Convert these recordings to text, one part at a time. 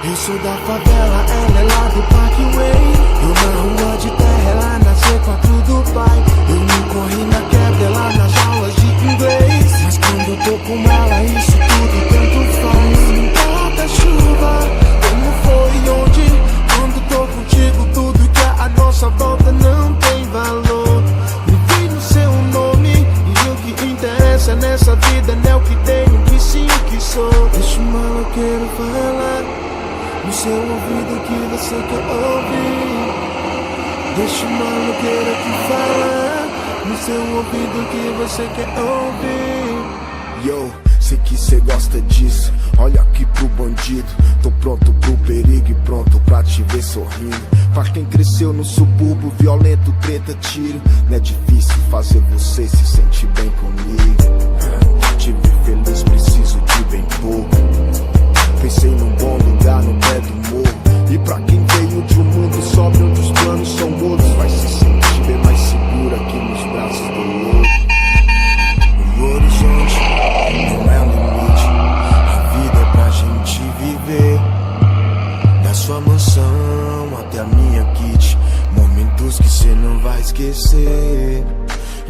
Eu sou da favela, ela é lá do Parkway. Eu na rua de terra, ela na C4 do pai. Eu não corri na quebra, ela nas aulas de inglês. Mas quando eu tô com ela, isso tudo tanto faz. Não importa a chuva, como foi e onde. Quando tô contigo, tudo que é a nossa volta não tem valor. Me vi no seu nome, e o que interessa nessa vida não é o que tenho, que sim o que sou. Deixa o maloqueiro falar no seu ouvido que você quer ouvir. Deixa o maloqueiro aqui falar no seu ouvido que você quer ouvir. Yo, sei que cê gosta disso. Olha aqui pro bandido. Tô pronto pro perigo e pronto pra te ver sorrindo. Pra quem cresceu no subúrbio, violento, treta, tiro. Não é difícil fazer você se sentir bem comigo. Te ver feliz, preciso de bem pouco. Pensei num bom lugar no pé do morro. E pra quem veio de um mundo sóbrio onde os planos são outros, vai se sentir bem mais seguro aqui nos braços do louco. O horizonte não é o limite. A vida é pra gente viver. Da sua mansão até a minha kit. Momentos que cê não vai esquecer.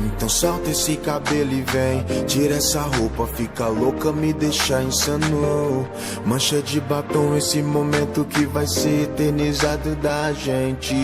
Então solta esse cabelo e vem. Tira essa roupa, fica louca, me deixa insano. Mancha de batom, esse momento que vai ser eternizado da gente.